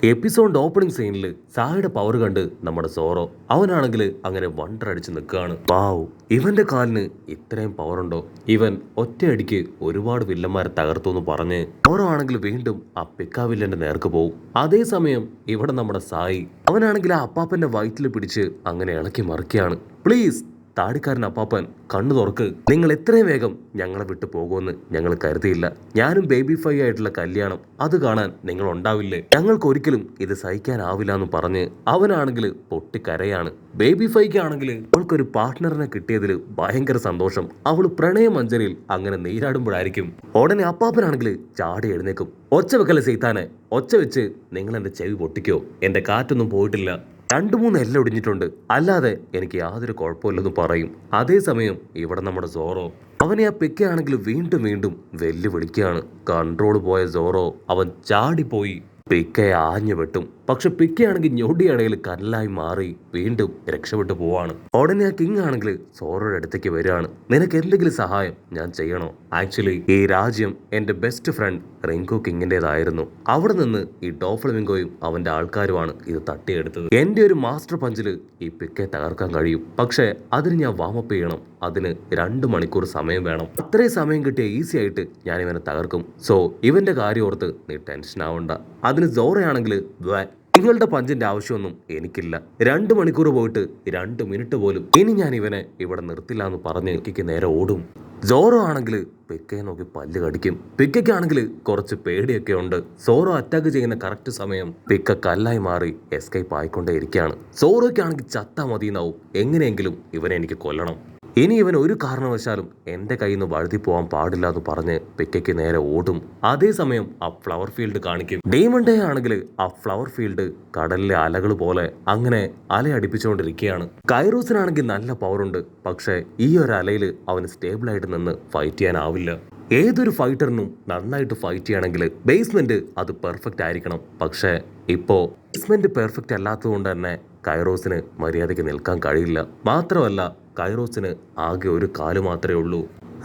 എപ്പിസോഡിന്റെ opening സീനിൽ സായിയുടെ power കണ്ട് നമ്മുടെ സോറോ അവനാണെങ്കിൽ അങ്ങനെ വണ്ടർ അടിച്ച് നിൽക്കുകയാണ്. വാവ്, ഇവന്റെ കാലിന് ഇത്രയും പവർ ഉണ്ടോ? ഇവൻ ഒറ്റയടിക്ക് ഒരുപാട് വില്ലന്മാരെ തകർത്തു എന്ന് പറഞ്ഞ് സോറോ ആണെങ്കിൽ വീണ്ടും ആ പിക്കാ വില്ലന്റെ നേർക്ക് പോവും. അതേസമയം ഇവിടെ നമ്മുടെ സായി അവനാണെങ്കിൽ ആ അപ്പാപ്പന്റെ വയറ്റിൽ പിടിച്ച് അങ്ങനെ ഇളക്കി മറിക്കുകയാണ്. പ്ലീസ് താടിക്കാരൻ അപ്പാപ്പൻ കണ്ണു തുറക്ക്, നിങ്ങൾ എത്രയും വേഗം ഞങ്ങളെ വിട്ടു പോകുമെന്ന് ഞങ്ങൾ കരുതിയില്ല. ഞാനും ബേബി ഫൈ ആയിട്ടുള്ള കല്യാണം അത് കാണാൻ നിങ്ങൾ ഉണ്ടാവില്ലേ? ഞങ്ങൾക്ക് ഒരിക്കലും ഇത് സഹിക്കാനാവില്ല എന്ന് പറഞ്ഞ് അവനാണെങ്കിൽ പൊട്ടിക്കരയാണ്. ബേബി ഫൈക്ക് ആണെങ്കിൽ അവൾക്കൊരു പാർട്ട്ണറിനെ കിട്ടിയതിൽ ഭയങ്കര സന്തോഷം. അവള് പ്രണയമഞ്ജരിയിൽ അങ്ങനെ നീരാടുമ്പോഴായിരിക്കും ഉടനെ അപ്പാപ്പനാണെങ്കിൽ ചാടി എഴുന്നേക്കും. ഒച്ച വെക്കല ചെയ്താനെ, ഒച്ച വെച്ച് നിങ്ങൾ എന്റെ ചെവി പൊട്ടിക്കോ, എന്റെ കാറ്റൊന്നും പോയിട്ടില്ല, 2-3 എല്ലാം ഒടിഞ്ഞിട്ടുണ്ട്, അല്ലാതെ എനിക്ക് യാതൊരു കുഴപ്പമില്ലെന്ന് പറയും. അതേസമയം ഇവിടെ നമ്മുടെ സോറോ അവനെ ആ പെക്കയാണെങ്കിൽ വീണ്ടും വീണ്ടും വെല്ലുവിളിക്കുകയാണ്. കൺട്രോൾ പോയ സോറോ അവൻ ചാടിപ്പോയി പിക്കയെ ആഞ്ഞു വെട്ടും. പക്ഷെ പിക്കയാണെങ്കിൽ ഞൊടിയടയിൽ കല്ലായി മാറി വീണ്ടും രക്ഷപ്പെട്ടു പോവാണ്. ഉടനെ ആ കിങ് ആണെങ്കിൽ സോറോയുടെ അടുത്തേക്ക് വരികയാണ്. നിനക്ക് എന്തെങ്കിലും സഹായം ഞാൻ ചെയ്യണോ? ആക്ച്വലി ഈ രാജ്യം എന്റെ ബെസ്റ്റ് ഫ്രണ്ട് റിങ്കു കിങ്ങിന്റേതായിരുന്നു. അവിടെ നിന്ന് ഈ ഡോഫ്ലമിംഗോയും അവന്റെ ആൾക്കാരുമാണ് ഇത് തട്ടിയെടുത്തത്. എന്റെ ഒരു മാസ്റ്റർ പഞ്ചില് ഈ പിക്കയെ തകർക്കാൻ കഴിയും. പക്ഷെ അതിന് ഞാൻ വാമപ്പ് ചെയ്യണം. അതിന് 2 മണിക്കൂർ സമയം വേണം. അത്രയും സമയം കിട്ടിയ ഈസി ആയിട്ട് ഞാൻ ഇവനെ തകർക്കും. സോ ഇവന്റെ കാര്യം ഓർത്ത് നീ ടെൻഷൻ ആവണ്ട. അതിന് സോറയാണെങ്കിൽ നിങ്ങളുടെ പഞ്ചിന്റെ ആവശ്യമൊന്നും എനിക്കില്ല. 2 മണിക്കൂർ പോയിട്ട് 2 മിനിറ്റ് പോലും ഇനി ഞാൻ ഇവനെ ഇവിടെ നിർത്തില്ല എന്ന് പറഞ്ഞ് പിക്കയ്ക്ക് നേരെ ഓടും. സോറോ ആണെങ്കിൽ പിക്കയെ നോക്കി പല്ല് കടിക്കും. പിക്കയ്ക്കാണെങ്കിൽ കുറച്ച് പേടിയൊക്കെ ഉണ്ട്. സോറോ അറ്റാക്ക് ചെയ്യുന്ന കറക്റ്റ് സമയം പിക്ക കല്ലായി മാറി എസ്കേപ്പ് ആയിക്കൊണ്ടേ ഇരിക്കുകയാണ്. സോറോയ്ക്കാണെങ്കിൽ ചത്താ മതിയെന്നാവും. എങ്ങനെയെങ്കിലും ഇവനെ എനിക്ക് കൊല്ലണം. ഇനി ഇവൻ ഒരു കാരണവശാലും എന്റെ കയ്യിൽ നിന്ന് വഴുതി പോകാൻ പാടില്ല എന്ന് പറഞ്ഞ് പിക്കയ്ക്ക് നേരെ ഓടും. അതേസമയം ആ ഫ്ലവർ ഫീൽഡ് കാണിക്കും. ഡേമണ്ടേ ആണെങ്കിൽ ആ ഫ്ലവർ ഫീൽഡ് കടലിലെ അലകൾ പോലെ അങ്ങനെ അലയടിപ്പിച്ചുകൊണ്ടിരിക്കുകയാണ്. കൈറോസിനാണെങ്കിൽ നല്ല പവറുണ്ട്. പക്ഷെ ഈ ഒരു അലയിൽ അവന് സ്റ്റേബിൾ ആയിട്ട് നിന്ന് ഫൈറ്റ് ചെയ്യാനാവില്ല. ഏതൊരു ഫൈറ്ററിനും നന്നായിട്ട് ഫൈറ്റ് ചെയ്യണമെങ്കിൽ ബേസ്മെന്റ് അത് പെർഫെക്റ്റ് ആയിരിക്കണം. പക്ഷെ ഇപ്പോ ബേസ്മെന്റ് പെർഫെക്റ്റ് അല്ലാത്തത് കൊണ്ട് തന്നെ കൈറോസിന് മര്യാദയ്ക്ക് നിൽക്കാൻ കഴിയില്ല. മാത്രമല്ല കൈറോസിന് ആകെ ഒരു കാല് മാത്രമേ ഉള്ളൂ.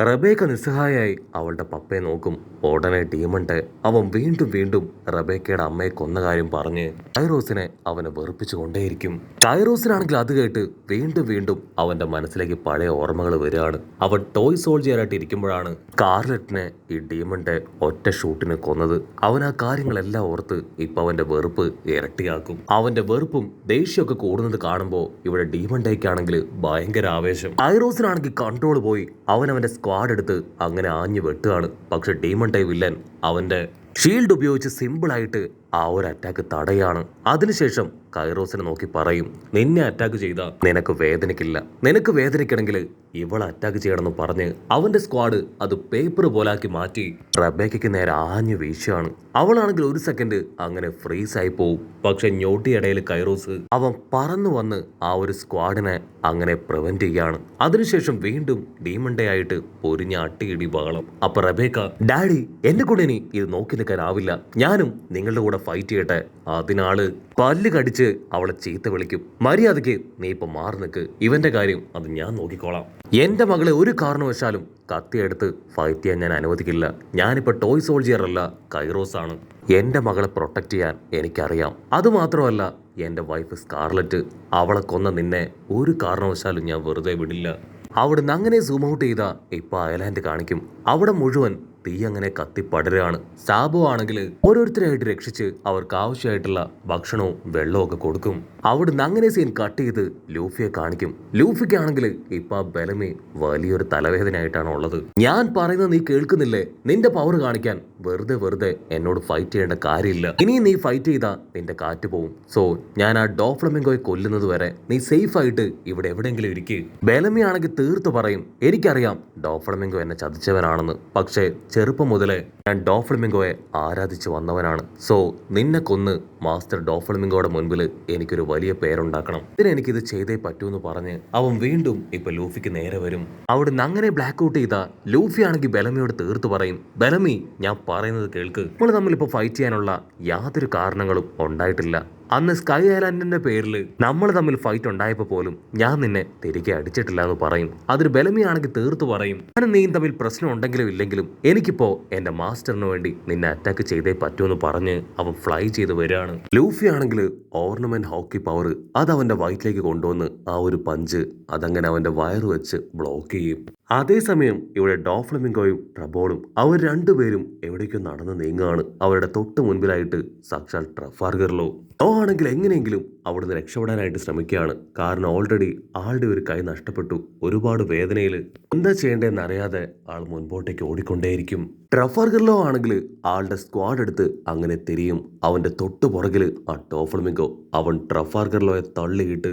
റബേക്ക നിസ്സഹായായി അവളുടെ പപ്പയെ നോക്കും. ഉടനെ ഡീമണ്ട് അവൻ വീണ്ടും വീണ്ടും റബേക്കയുടെ അമ്മയെ കൊന്ന കാര്യം പറഞ്ഞ് കൈറോസിനെ അവനെ വെറുപ്പിച്ചു കൊണ്ടേയിരിക്കും. കൈറോസിനാണെങ്കിൽ അത് കേട്ട് വീണ്ടും വീണ്ടും അവന്റെ മനസ്സിലേക്ക് പഴയ ഓർമ്മകൾ വരികയാണ്. അവൻ ടോയ് സോൾജിയറായിട്ട് ഇരിക്കുമ്പോഴാണ് സ്കാർലെറ്റിനെ ഈ ഡീമണ്ട് ഒറ്റ ഷൂട്ടിന് കൊന്നത്. അവൻ ആ കാര്യങ്ങളെല്ലാം ഓർത്ത് ഇപ്പൊ അവന്റെ വെറുപ്പ് ഇരട്ടിയാക്കും. അവന്റെ വെറുപ്പും ദേഷ്യമൊക്കെ കൂടുന്നത് കാണുമ്പോൾ ഇവിടെ ഡീമണ്ടേക്കാണെങ്കിൽ ഭയങ്കര ആവേശം. കൈറോസിനാണെങ്കിൽ കൺട്രോൾ പോയി അവന്റെ സ്ക്വാഡ് എടുത്ത് അങ്ങനെ ആഞ്ഞു വെട്ടുകയാണ്. പക്ഷെ ഡീമണ്ടേ വില്ലൻ അവന്റെ ഷീൽഡ് ഉപയോഗിച്ച് സിമ്പിളായിട്ട് ആ ഒരു അറ്റാക്ക് തടയാണ്. അതിനുശേഷം കൈറോസിനെ നോക്കി പറയും, നിന്നെ അറ്റാക്ക് ചെയ്ത നിനക്ക് വേദനിക്കില്ല, നിനക്ക് വേദനിക്കണമെങ്കിൽ ഇവളെ അറ്റാക്ക് ചെയ്യണമെന്ന് പറഞ്ഞ് അവന്റെ സ്ക്വാഡ് അത് പേപ്പർ പോലാക്കി മാറ്റി റബേക്കയ്ക്ക് നേരെ ആഞ്ഞു വീശുകയാണ്. അവളാണെങ്കിൽ ഒരു സെക്കൻഡ് അങ്ങനെ ഫ്രീസ് ആയി പോവും. പക്ഷെ ഞൊടിയിടയിൽ കൈറോസ് അവൻ പറന്നു വന്ന് ആ ഒരു സ്ക്വാഡിനെ അങ്ങനെ പ്രിവെന്റ് ചെയ്യാണ്. അതിനുശേഷം വീണ്ടും ഡീമണ്ടേ ആയിട്ട് പൊരിഞ്ഞ അട്ടിയിടി ബഹളം. അപ്പൊ റബേക്ക, ഡാഡി എന്നെ കൂടെ ഇനി ഇത് നോക്കി നിൽക്കാനാവില്ല, ഞാനും നിങ്ങളുടെ കൂടെ ഫൈറ്റ് ചെയ്യട്ടെ. അതിനാള് പല്ല് കടിച്ച് അവളെ ചീത്ത വിളിക്കും. മര്യാദയ്ക്ക് നീ ഇപ്പൊ മാറി നിൽക്ക്, ഇവന്റെ കാര്യം അത് ഞാൻ നോക്കിക്കോളാം. എന്റെ മകളെ ഒരു കാരണവശാലും കത്തിയെടുത്ത് ഫൈറ്റ് ചെയ്യാൻ ഞാൻ അനുവദിക്കില്ല. ഞാനിപ്പോ ടോയ് സോൾജിയർ അല്ല, കൈറോസ് ആണ്. എന്റെ മകളെ പ്രൊട്ടക്ട് ചെയ്യാൻ എനിക്കറിയാം. അതുമാത്രമല്ല എന്റെ വൈഫ് സ്കാർലറ്റ്, അവളെ കൊന്ന നിന്നെ ഒരു കാരണവശാലും ഞാൻ വെറുതെ വിടില്ല. അവിടുന്ന് അങ്ങനെ സൂം ഔട്ട് ചെയ്ത ഇപ്പൊ അയലാൻഡ് കാണിക്കും. അവിടെ മുഴുവൻ തീ അങ്ങനെ കത്തിപ്പടരുകയാണ്. സാബോ ആണെങ്കിൽ ഓരോരുത്തരായിട്ട് രക്ഷിച്ച് അവർക്ക് ആവശ്യമായിട്ടുള്ള ഭക്ഷണവും വെള്ളവും ഒക്കെ കൊടുക്കും. അവിടുന്ന് അങ്ങനെ സീൻ കട്ട് ചെയ്ത് ലൂഫിയെ കാണിക്കും. ലൂഫിക്കാണെങ്കിൽ ഇപ്പൊ ബെലമി വലിയൊരു തലവേദനയായിട്ടാണ് ഉള്ളത്. ഞാൻ പറയുന്നത് നീ കേൾക്കുന്നില്ലേ? നിന്റെ പവർ കാണിക്കാൻ വെറുതെ എന്നോട് ഫൈറ്റ് ചെയ്യേണ്ട കാര്യമില്ല. ഇനി നീ ഫൈറ്റ് ചെയ്താ നിന്റെ കാറ്റ് പോവും. സോ ഞാൻ ആ ഡോഫ്ലമിംഗോയെ കൊല്ലുന്നത് വരെ നീ സേഫ് ആയിട്ട് ഇവിടെ എവിടെയെങ്കിലും ഇരിക്കുക. ബെലമി ആണെങ്കിൽ തീർത്തു പറയും, എനിക്കറിയാം ഡോഫ്ലമിംഗോ എന്നെ ചതിച്ചവനാണെന്ന്. പക്ഷേ ചെറുപ്പം മുതലേ ഞാൻ ഡോഫ്ലമിംഗോയെ ആരാധിച്ചു വന്നവനാണ്. സോ നിന്നെ കൊന്ന് മാസ്റ്റർ ഡോഫ്ലമിംഗോയുടെ മുൻപിൽ എനിക്കൊരു വലിയ പേരുണ്ടാക്കണം. ഇതിനെനിക്കിത് ചെയ്തേ പറ്റൂന്ന് പറഞ്ഞ് അവൻ വീണ്ടും ഇപ്പൊ ലൂഫിക്ക് നേരെ വരും. അവിടുന്ന് അങ്ങനെ ബ്ലാക്ക് ഔട്ട് ചെയ്ത ലൂഫി ആണെങ്കിൽ ബെലമിയോട് തീർത്തു പറയും, ബെലമി ഞാൻ പറയുന്നത് കേൾക്ക്, നമ്മൾ തമ്മിലിപ്പോ ഫൈറ്റ് ചെയ്യാനുള്ള യാതൊരു കാരണങ്ങളും ഉണ്ടായിട്ടില്ല. അന്ന് സ്കൈ ഐലാൻഡിന്റെ പേരിൽ നമ്മൾ തമ്മിൽ ഫൈറ്റ് ഉണ്ടായപ്പോ പോലും ഞാൻ നിന്നെ തിരികെ അടിച്ചിട്ടില്ല എന്ന് പറയും. അതൊരു ബെലമിയാണെങ്കിൽ തീർത്തു പറയും, ഞാനും നീയും തമ്മിൽ പ്രശ്നം ഉണ്ടെങ്കിലും ഇല്ലെങ്കിലും എനിക്കിപ്പോ എന്റെ മാസ്റ്ററിന് വേണ്ടി നിന്നെ അറ്റാക്ക് ചെയ്തേ പറ്റുമെന്ന് പറഞ്ഞ് അവൻ ഫ്ലൈ ചെയ്ത് വരികയാണ്. ലൂഫി ആണെങ്കിൽ ഓർണമെന്റ് ഹോക്കി പവർ അത് അവന്റെ വയറ്റിലേക്ക് കൊണ്ടുവന്ന് ആ ഒരു പഞ്ച് അതങ്ങനെ അവന്റെ വയറ് വെച്ച് ബ്ലോക്ക് ചെയ്യും. അതേസമയം ഇവിടെ ഡോഫ്ലമിംഗോയും ട്രബോളും അവർ രണ്ടുപേരും എവിടേക്കും നടന്ന് നീങ്ങുകയാണ്. അവരുടെ തൊട്ട് മുൻപിലായിട്ട് സാക്ഷാൽ ട്രഫാർഗർലോ ആണെങ്കിൽ എങ്ങനെയെങ്കിലും അവിടുന്ന് രക്ഷപ്പെടാനായിട്ട് ശ്രമിക്കുകയാണ്. കാരണം ഓൾറെഡി ആളുടെ ഒരു കൈ നഷ്ടപ്പെട്ടു. ഒരുപാട് വേദനയിൽ എന്താ ചെയ്യേണ്ടതെന്ന് അറിയാതെ ആൾ മുൻപോട്ടേക്ക് ഓടിക്കൊണ്ടേയിരിക്കും. ട്രഫാർഗർലോ ആണെങ്കിൽ ആളുടെ സ്ക്വാഡ് എടുത്ത് അങ്ങനെ തിരിയും. അവന്റെ തൊട്ടു പുറകില് ആ ഡോഫ്ലമിംഗോ അവൻ ട്രഫാർഗർലോയെ തള്ളിയിട്ട്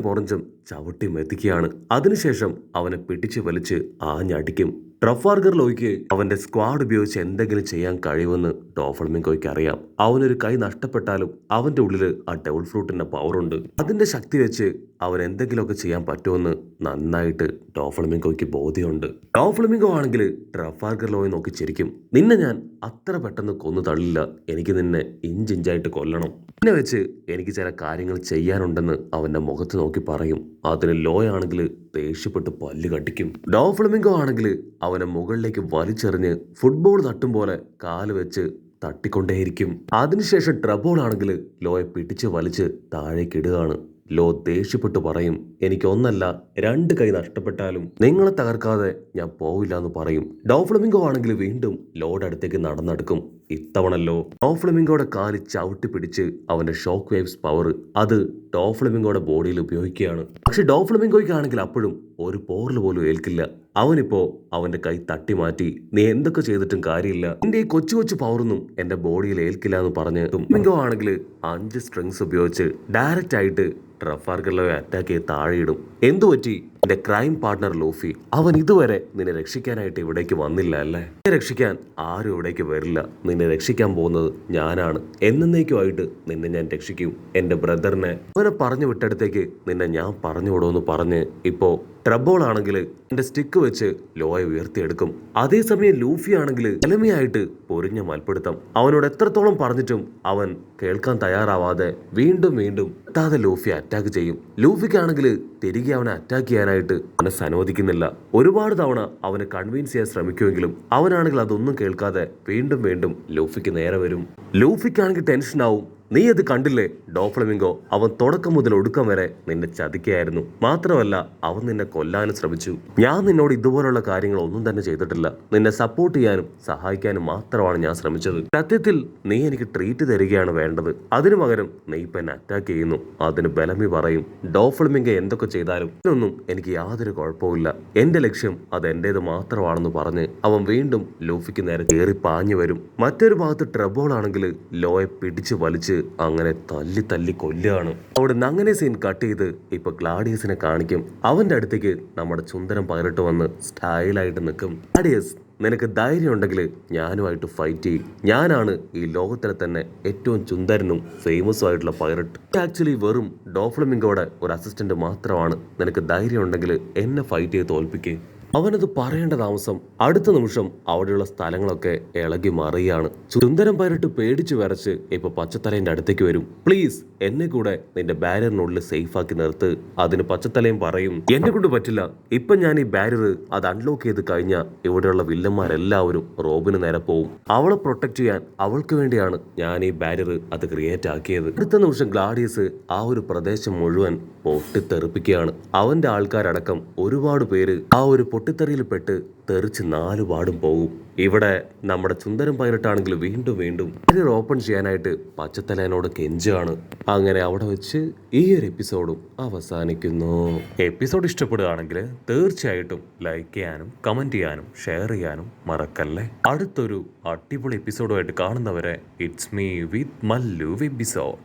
പൊറഞ്ചം ചവിട്ടി മെതിക്കുകയാണ്. അതിനുശേഷം അവനെ പിടിച്ചു വലിച്ച് ആഞ്ഞടിക്കും. ട്രഫാർഗർലോയ്ക്ക് അവന്റെ സ്ക്വാഡ് ഉപയോഗിച്ച് എന്തെങ്കിലും ചെയ്യാൻ കഴിയുമെന്ന് ഡോഫ്ലമിംഗോയ്ക്ക് അറിയാം. അവനൊരു കൈ നഷ്ടപ്പെട്ടാലും അവന്റെ ഉള്ളില് ആ ഡെവിൾ ഫ്രൂട്ടിന്റെ പവറുണ്ട്. അതിന്റെ ശക്തി വെച്ച് അവൻ എന്തെങ്കിലുമൊക്കെ ചെയ്യാൻ പറ്റുമെന്ന് നന്നായിട്ട് ഡോഫ്ലമിംഗോയ്ക്ക് ബോധ്യമുണ്ട്. ഡോഫ്ലമിംഗോ ആണെങ്കിൽ ട്രഫാർഗർലോയെ നോക്കി ചിരിക്കും. നിന്നെ ഞാൻ അത്ര പെട്ടെന്ന് കൊന്നു തള്ളില്ല. എനിക്ക് നിന്നെ ഇഞ്ചിഞ്ചായിട്ട് കൊല്ലണം. നിന്നെ വെച്ച് എനിക്ക് ചില കാര്യങ്ങൾ ചെയ്യാനുണ്ടെന്ന് അവന്റെ മുഖത്ത് നോക്കി പറയും. അതിന് ലോയാണെങ്കിൽ ദേഷ്യപ്പെട്ട് പല്ല് കടിക്കും. ഡോഫ്ലമിംഗോ ആണെങ്കിൽ അവനെ മുകളിലേക്ക് വലിച്ചെറിഞ്ഞ് ഫുട്ബോൾ തട്ടും പോലെ കാല് വെച്ച് തട്ടിക്കൊണ്ടേയിരിക്കും. അതിനുശേഷം ട്രബോൾ ആണെങ്കിൽ ലോയെ പിടിച്ച് വലിച്ച് താഴേക്ക് ഇടുകയാണ്. ലോ ദേഷ്യപ്പെട്ട് പറയും, എനിക്ക് ഒന്നല്ല 2 കൈ നഷ്ടപ്പെട്ടാലും നിങ്ങളെ തകർക്കാതെ ഞാൻ പോവില്ല എന്ന് പറയും. ഡോഫ്ലമിംഗോ ആണെങ്കിൽ വീണ്ടും ലോയുടെ അടുത്തേക്ക് നടന്നെടുക്കും. ഇത്തവണല്ലോ ഡോഫ്ലമിംഗോയുടെ കാല് ചവിട്ടി പിടിച്ച് അവന്റെ ഷോക്ക് വേവ്സ് പവർ അത് ഡോഫ്ലമിംഗോയുടെ ബോഡിയിൽ ഉപയോഗിക്കുകയാണ്. പക്ഷെ ഡോഫ്ലമിംഗോയ്ക്കാണെങ്കിൽ അപ്പോഴും ഒരു പോറൽ പോലും ഏൽക്കില്ല. അവനിപ്പോ അവന്റെ കൈ തട്ടി മാറ്റി, നീ എന്തൊക്കെ ചെയ്തിട്ടും കാര്യമില്ല, നിന്റെ ഈ കൊച്ചു കൊച്ചു പവറൊന്നും എന്റെ ബോഡിയിൽ ഏൽക്കില്ല എന്ന് പറഞ്ഞ് ഡോഫ്ലമിംഗോ ആണെങ്കിൽ 5 സ്ട്രിങ്സ് ഉപയോഗിച്ച് ഡയറക്റ്റ് ആയിട്ട് ട്രഫാർഗർലോയെ അറ്റാക്ക് ചെയ്ത് താഴെയിടും. എന്തുപറ്റി? എന്റെ ക്രൈം പാർട്ട്ണർ ലൂഫി അവൻ ഇതുവരെ നിന്നെ രക്ഷിക്കാനായിട്ട് ഇവിടേക്ക് വന്നില്ല അല്ലേ? നിന്നെ രക്ഷിക്കാൻ ആരും ഇവിടേക്ക് വരില്ല. നിന്നെ രക്ഷിക്കാൻ പോകുന്നത് ഞാനാണ്. എന്നേക്കുമായിട്ട് നിന്നെ ഞാൻ രക്ഷിക്കും. എന്റെ ബ്രദറിനെ അവനെ പറഞ്ഞു വിട്ടടുത്തേക്ക് നിന്നെ ഞാൻ പറഞ്ഞു വിടുമെന്ന് പറഞ്ഞ് ഇപ്പോ ട്രബോൾ ആണെങ്കിൽ എന്റെ സ്റ്റിക്ക് വെച്ച് ലോയെ ഉയർത്തിയെടുക്കും. അതേസമയം ലൂഫി ആണെങ്കിൽ എളിമയായിട്ട് പൊരിഞ്ഞ മൽപ്പിടുത്തം. അവനോട് എത്രത്തോളം പറഞ്ഞിട്ടും അവൻ കേൾക്കാൻ തയ്യാറാവാതെ വീണ്ടും എത്താതെ ലൂഫി അറ്റാക്ക് ചെയ്യും. ലൂഫിക്കാണെങ്കിൽ തിരികെ അവനെ അറ്റാക്ക് ചെയ്യാനായിട്ട് മനസ്സ് അനുവദിക്കുന്നില്ല. ഒരുപാട് തവണ അവനെ കൺവിൻസ് ചെയ്യാൻ ശ്രമിക്കുമെങ്കിലും അവനാണെങ്കിൽ അതൊന്നും കേൾക്കാതെ വീണ്ടും ലൂഫിക്ക് നേരെ വരും. ലൂഫിക്കാണെങ്കിൽ ടെൻഷനാവും. നീ അത് കണ്ടില്ലേ ഡോഫ്ലമിംഗോ? അവൻ തുടക്കം മുതൽ ഒടുക്കം വരെ നിന്നെ ചതിക്കുകയായിരുന്നു. മാത്രമല്ല അവൻ നിന്നെ കൊല്ലാനും ശ്രമിച്ചു. ഞാൻ നിന്നോട് ഇതുപോലുള്ള കാര്യങ്ങൾ ഒന്നും തന്നെ ചെയ്തിട്ടില്ല. നിന്നെ സപ്പോർട്ട് ചെയ്യാനും സഹായിക്കാനും മാത്രമാണ് ഞാൻ ശ്രമിച്ചത്. സത്യത്തിൽ നീ എനിക്ക് ട്രീറ്റ് തരികയാണ് വേണ്ടത്. അതിനു പകരം നീ ഇപ്പൊ എന്നെ അറ്റാക്ക് ചെയ്യുന്നു. അതിന് ബലമി പറയും, ഡോഫ്ലമിംഗോ എന്തൊക്കെ ചെയ്താലും ഇതിനൊന്നും എനിക്ക് യാതൊരു കുഴപ്പമില്ല. എന്റെ ലക്ഷ്യം അത് എന്റേത് മാത്രമാണെന്ന് പറഞ്ഞ് അവൻ വീണ്ടും ലൂഫിക്ക് നേരെ കയറി പാഞ്ഞു വരും. മറ്റൊരു ഭാഗത്ത് ട്രബോൾ ആണെങ്കിൽ ലോയെ പിടിച്ചു വലിച്ച് അങ്ങനെ തല്ലി കൊല്ലുകയാണ്. അവിടുന്ന് അങ്ങനെ സീൻ കട്ട് ചെയ്ത് ഇപ്പൊ ഗ്ലാഡിയസിനെ കാണിക്കും. അവന്റെ അടുത്തേക്ക് നമ്മുടെ സുന്ദരം പൈലറ്റ് വന്ന് സ്റ്റൈലായിട്ട് നിൽക്കും. ഗ്ലാഡിയസ്, നിനക്ക് ധൈര്യം ഉണ്ടെങ്കിൽ ഞാനുമായിട്ട് ഫൈറ്റ് ചെയ്യും. ഞാനാണ് ഈ ലോകത്തിലെ തന്നെ ഏറ്റവും സുന്ദരനും ഫേമസും ആയിട്ടുള്ള പൈലറ്റ്. ആക്ച്വലി വെറും ഡോഫ്ലമിംഗോയുടെ ഒരു അസിസ്റ്റന്റ് മാത്രമാണ്. നിനക്ക് ധൈര്യം ഉണ്ടെങ്കിൽ എന്നെ ഫൈറ്റ് ചെയ്ത് തോൽപ്പിക്കേ. അവനത് പറയേണ്ട താമസം അടുത്ത നിമിഷം അവിടെയുള്ള സ്ഥലങ്ങളൊക്കെ ഇളകി മറിയാണ്. സുന്ദരം പൈലറ്റ് പേടിച്ചു വിറച്ച് ഇപ്പൊ പച്ചത്തലേന്റെ അടുത്തേക്ക് വരും. പ്ലീസ് എന്നെ കൂടെ നിന്റെ ബാരിയറിനുള്ളിൽ സേഫ് ആക്കി നിർത്ത്. അതിന് പച്ചത്തലയും പറയും, എന്നെ കൊണ്ട് പറ്റില്ല. ഇപ്പൊ ഞാൻ ഈ ബാരിയർ അത് അൺലോക്ക് ചെയ്ത് കഴിഞ്ഞാൽ ഇവിടെയുള്ള വില്ലന്മാരെല്ലാവരും റോബിന് നേരെ പോവും. അവളെ പ്രൊട്ടക്ട് ചെയ്യാൻ അവൾക്ക് വേണ്ടിയാണ് ഞാൻ ഈ ബാരിയർ അത് ക്രിയേറ്റ് ആക്കിയത്. അടുത്ത നിമിഷം ഗ്ലാഡിയസ് ആ ഒരു പ്രദേശം മുഴുവൻ പൊട്ടിത്തെറിപ്പിക്കുകയാണ്. അവന്റെ ആൾക്കാരടക്കം ഒരുപാട് പേര് ആ ഒരു പൊട്ടിത്തെറിയിൽ പെട്ട് തെറിച്ച് 4 പാടും പോകും. ഇവിടെ നമ്മുടെ സുന്ദരം പൈലറ്റ് ആണെങ്കിൽ വീണ്ടും ഓപ്പൺ ചെയ്യാനായിട്ട് പച്ചത്തലേനോട് കെഞ്ചാണ്. അങ്ങനെ അവിടെ വെച്ച് ഈ ഒരു എപ്പിസോഡും അവസാനിക്കുന്നു. എപ്പിസോഡ് ഇഷ്ടപ്പെടുകയാണെങ്കിൽ തീർച്ചയായിട്ടും ലൈക്ക് ചെയ്യാനും കമന്റ് ചെയ്യാനും ഷെയർ ചെയ്യാനും മറക്കല്ലേ. അടുത്തൊരു അടിപൊളി എപ്പിസോഡുമായിട്ട് കാണുന്നവരെ it's me with Mallu episode.